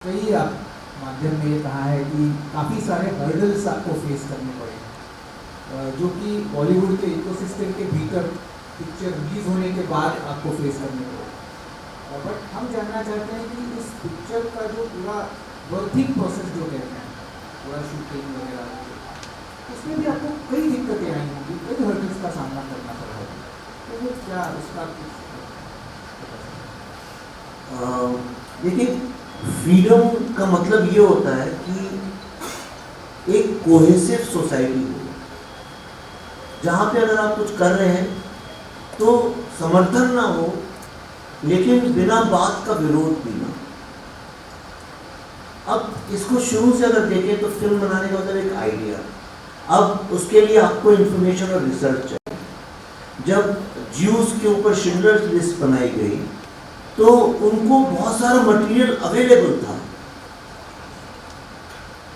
कई माध्यम में ये कहा है कि काफ़ी सारे हर्डल्स आपको फेस करने पड़े जो कि बॉलीवुड के इकोसिस्टम के भीतर पिक्चर रिलीज होने के बाद आपको फेस करने पड़े। बट हम जानना चाहते हैं कि इस पिक्चर का जो पूरा वर्किंग प्रोसेस जो कहते हैं, पूरा शूटिंग वगैरह, उसमें भी आपको कई दिक्कतें आई होंगी, कई हर्डल्स का सामना करना पड़ा होगा, तो वो क्या उसका देखिए, फ्रीडम का मतलब ये होता है कि एक कोहेसिव सोसाइटी हो जहाँ पे अगर आप कुछ कर रहे हैं तो समर्थन ना हो, लेकिन बिना बात का विरोध भी ना। अब इसको शुरू से अगर देखें तो फिल्म बनाने का मतलब एक आइडिया, अब उसके लिए आपको इंफॉर्मेशन और रिसर्च चाहिए। जब ज्यूस के ऊपर शिंडलर्स लिस्ट बनाई गई तो उनको बहुत सारा मटेरियल अवेलेबल था,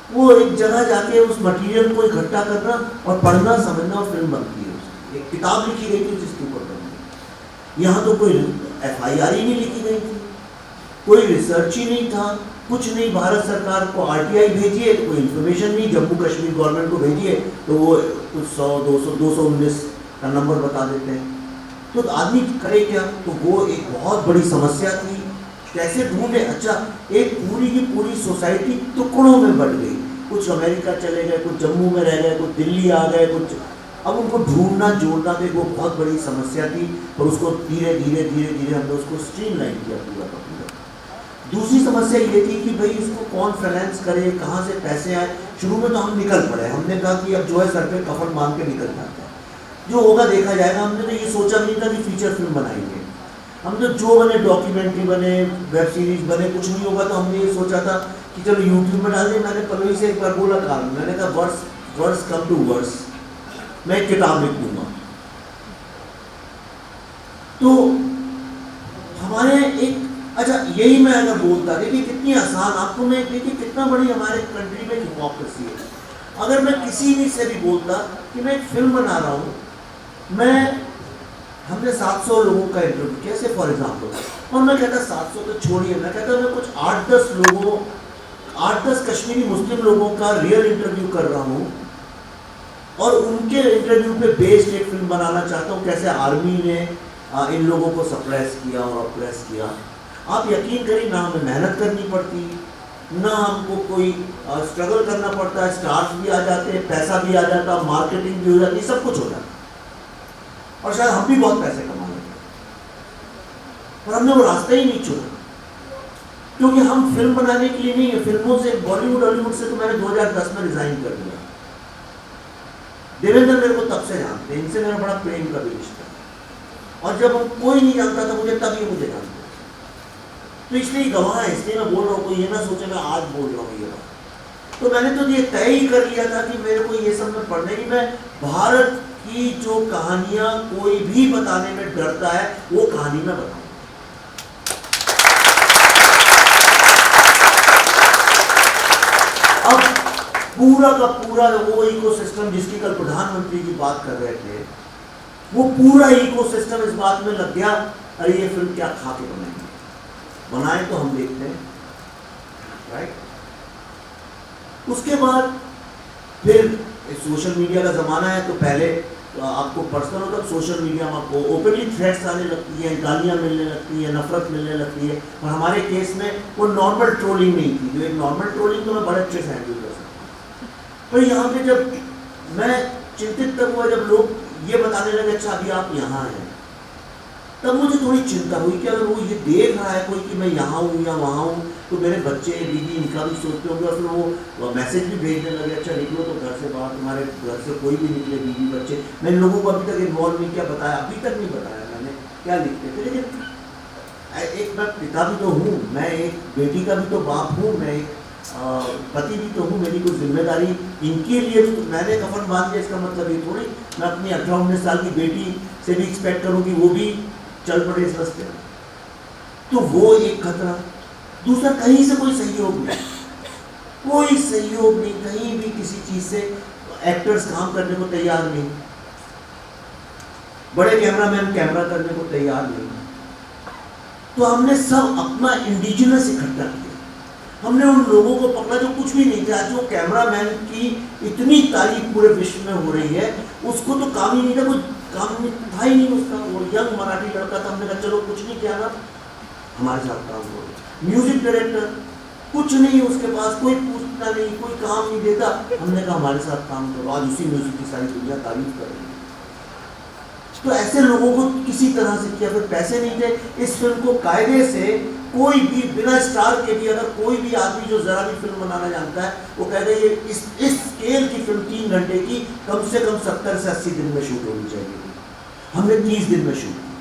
वो एक जगह जाके उस मटेरियल को इकट्ठा करना और पढ़ना समझना और फिल्म बनती है। उसकी एक किताब लिखी गई थी जिसके ऊपर बनती। यहाँ तो कोई FIR ही नहीं लिखी गई थी, कोई रिसर्च ही नहीं था, कुछ नहीं। भारत सरकार को RTI भेजिए तो कोई इन्फॉर्मेशन नहीं, जम्मू कश्मीर गवर्नमेंट को भेजिए तो वो कुछ 100, 200, 219 का नंबर बता देते हैं। तो आदमी करे क्या? तो वो एक बहुत बड़ी समस्या थी, कैसे ढूंढे। अच्छा, एक पूरी की पूरी सोसाइटी टुकड़ों में बट गई, कुछ अमेरिका चले गए, कुछ जम्मू में रह गए, कुछ दिल्ली आ गए, कुछ। अब उनको ढूंढना जोड़ना भी वो बहुत बड़ी समस्या थी, और उसको धीरे धीरे धीरे धीरे हमने उसको स्ट्रीमलाइन किया पूरा का पूरा। दूसरी समस्या ये थी कि भाई इसको कौन फाइनेंस करे, कहाँ से पैसे आए। शुरू में तो हम निकल पड़े, हमने कहा कि अब जो है सर पे कफन बांध के निकल जाता है, जो होगा देखा जाएगा। हमने तो ये सोचा नहीं था कि फीचर फिल्म बनाएंगे, हम तो जो बने डॉक्यूमेंट्री बने, वेब सीरीज बने, कुछ नहीं होगा तो हमने ये सोचा था कि चलो यूट्यूब में डाल दें। मैंने पल्लवी से एक बार बोला था, मैंने कहा वर्स कम टू वर्स, मैं एक किताब लिख दूंगा। तो हमारे एक, अच्छा यही मैं अगर बोलता, देखिए कितनी आसान, आपको मैं देखिए कितना बड़ी हमारे कंट्री में हिपोक्रेसी है। अगर मैं किसी भी से भी बोलता कि मैं एक फिल्म बना रहा हूँ, हमने 700 लोगों का इंटरव्यू किया से फॉर एग्जाम्पल, और मैं कहता 700 तो छोड़िए, मैं कहता मैं कुछ 8-10 कश्मीरी मुस्लिम लोगों का रियल इंटरव्यू कर रहा हूँ और उनके इंटरव्यू पे बेस्ड एक फिल्म बनाना चाहता हूँ, कैसे आर्मी ने इन लोगों को सप्रेस किया और ऑप्रेस किया। आप यकीन करिए, ना हमें मेहनत करनी पड़ती, ना हमको कोई स्ट्रगल करना पड़ता है, स्टार्स भी आ जाते हैं, पैसा भी आ जाता, मार्केटिंग भी हो जाती, सब कुछ हो जाता, और शायद हम भी बहुत पैसे कमा लेते, पर हमने वो रास्ता ही नहीं चुना, क्योंकि हम फिल्म बनाने के लिए नहीं है। फिल्मों से, बॉलीवुड हॉलीवुड से तो मैंने 2010 में रिजाइन कर दिया। देवेंद्र मेरे को तब से जानते, इनसे मेरा बड़ा प्रेम का भी रिश्ता, और जब हम कोई नहीं जानता था मुझे, तब ये मुझे जानते, तो इसलिए गवाह है, इसलिए मैं बोल रहा हूँ, कोई ये ना सोचे मैं आज बोल रहा हूँ ये बात। तो मैंने तो ये तय ही कर लिया था कि मेरे को ये सब में पढ़ने की, मैं भारत की जो कहानियां कोई भी बताने में डरता है वो कहानी में बताऊंगा। अब पूरा का पूरा वो इकोसिस्टम जिसकी कल प्रधानमंत्री जी बात कर रहे थे, वो पूरा इकोसिस्टम इस बात में लग गया, अरे ये फिल्म क्या खा के बनाएंगे, बनाए तो हम देखते हैं, राइट। उसके बाद फिर सोशल मीडिया का ज़माना है, तो पहले आपको पर्सनल होता, सोशल मीडिया में आपको ओपनली थ्रेट्स आने लगती हैं, गालियाँ मिलने लगती हैं, नफरत मिलने लगती है। और हमारे केस में वो नॉर्मल ट्रोलिंग नहीं थी, जो एक नॉर्मल ट्रोलिंग तो मैं बड़े अच्छे से हैंडल कर सकता हूँ। तो यहाँ पे जब मैं चिंतित तब हुआ जब लोग ये बताने लगे, अच्छा अभी आप यहाँ हैं, तब मुझे थोड़ी चिंता हुई कि अगर वो ये देख रहा है कोई कि मैं यहाँ हूँ या वहाँ हूँ, तो मेरे बच्चे बीवी इनका भी सोचते होंगे, और फिर वो मैसेज भी भेजने लगे, अच्छा निकलो तो घर से बाहर, तुम्हारे घर से कोई भी निकले, बीवी बच्चे। मैंने लोगों को अभी तक इन्वॉल्व नहीं किया, बताया अभी तक नहीं बताया मैंने क्या लिखते थे, लेकिन एक मैं पिता भी तो हूँ, मैं एक बेटी का भी तो बाप हूँ, मैं एक पति भी तो हूँ, मेरी कुछ जिम्मेदारी इनके लिए। तो मैंने कफन बांध दिया, इसका मतलब ये थोड़ी मैं अपनी 18-19 साल की बेटी से भी एक्सपेक्ट करूँ कि वो भी चल पड़े इस रास्ते में। तो वो एक खतरा। दूसरा, कहीं से कोई सहयोग नहीं, कोई सहयोग नहीं, कहीं भी किसी चीज से एक्टर्स काम करने को तैयार नहीं, बड़े कैमरामैन कैमरा करने को तैयार नहीं। तो हमने सब अपना इंडिजिनस इकट्ठा किया, हमने उन लोगों को पकड़ा जो कुछ भी नहीं थे। आज जो कैमरामैन की इतनी तारीफ पूरे विश्व में हो रही है, उसको तो काम ही नहीं था, कोई काम में था ही नहीं उसका। वो यंग मराठी लड़का था, हमने कहा चलो कुछ नहीं किया ना, हमारे साथ काम करो। म्यूजिक डायरेक्टर कुछ नहीं, उसके पास कोई पूछता नहीं, कोई काम नहीं देता, हमने कहा हमारे साथ काम करो। आज उसी म्यूजिक की सारी दुनिया तारीफ कर रही है। तो ऐसे लोगों को किसी तरह से किया, फिर पैसे नहीं थे। इस फिल्म को कायदे से कोई भी बिना स्टार के भी, अगर कोई भी आदमी जो जरा भी फिल्म बनाना जानता है, वो कहता है ये इस स्केल की फिल्म 3 घंटे की कम से कम 70 से 80 दिन में शूट होनी चाहिए। हमने 30 दिन में शूट की।